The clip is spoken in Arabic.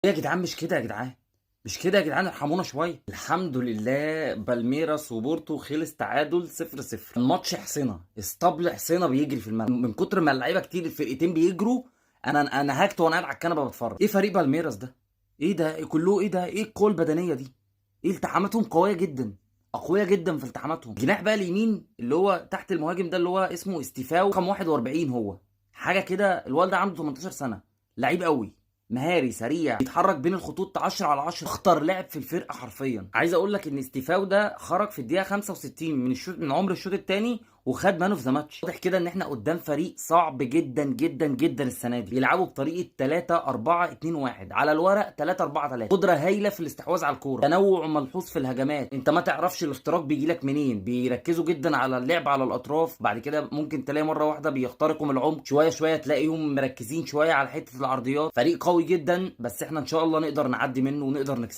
ايه يا جدعان؟ مش كده يا جدعان، مش كده يا جدعان، ارحمونا شويه. الحمد لله بالميراس وبورتو خلص تعادل 0-0. الماتش حصينه اسطبل، حصينه بيجري في الملعب من كتر ما اللعيبه كتير، الفرقتين بيجروا. انا هاكت وانا قاعد على الكنبه بتفرج. ايه فريق بالميراس ده؟ ايه ده؟ إيه كله؟ ايه ده؟ ايه القوه البدنيه دي؟ ايه التحاماتهم قويه جدا، اقوياء جدا في التحاماتهم. جناح بقى اليمين اللي هو تحت المهاجم ده اللي هو اسمه استيفاو رقم 41، هو حاجه كده. الواد ده عنده 18 سنه، لعيب قوي، مهاري سريع، بيتحرك بين الخطوط 10 على 10، اخطر لاعب في الفرقه حرفيا. عايز اقول لك ان استيفاو ده خرج في الدقيقه 65 من الشوط، من عمر الشوط الثاني، وخد مان اوف ذا ماتش. واضح كده ان احنا قدام فريق صعب جدا جدا جدا السنه دي. بيلعبوا بطريقه 3-4-2-1، على الورق 3-4-3. قدره هايله في الاستحواذ على الكوره، تنوع ملحوظ في الهجمات، انت ما تعرفش الاختراق بيجي لك منين. بيركزوا جدا على اللعب على الاطراف، بعد كده ممكن تلاقي مره واحده بيخترقوا من العمق، شويه شويه تلاقيهم مركزين شويه على حته العرضيات. فريق قوي جدا، بس احنا ان شاء الله نقدر نعدي منه ونقدر نكسبه.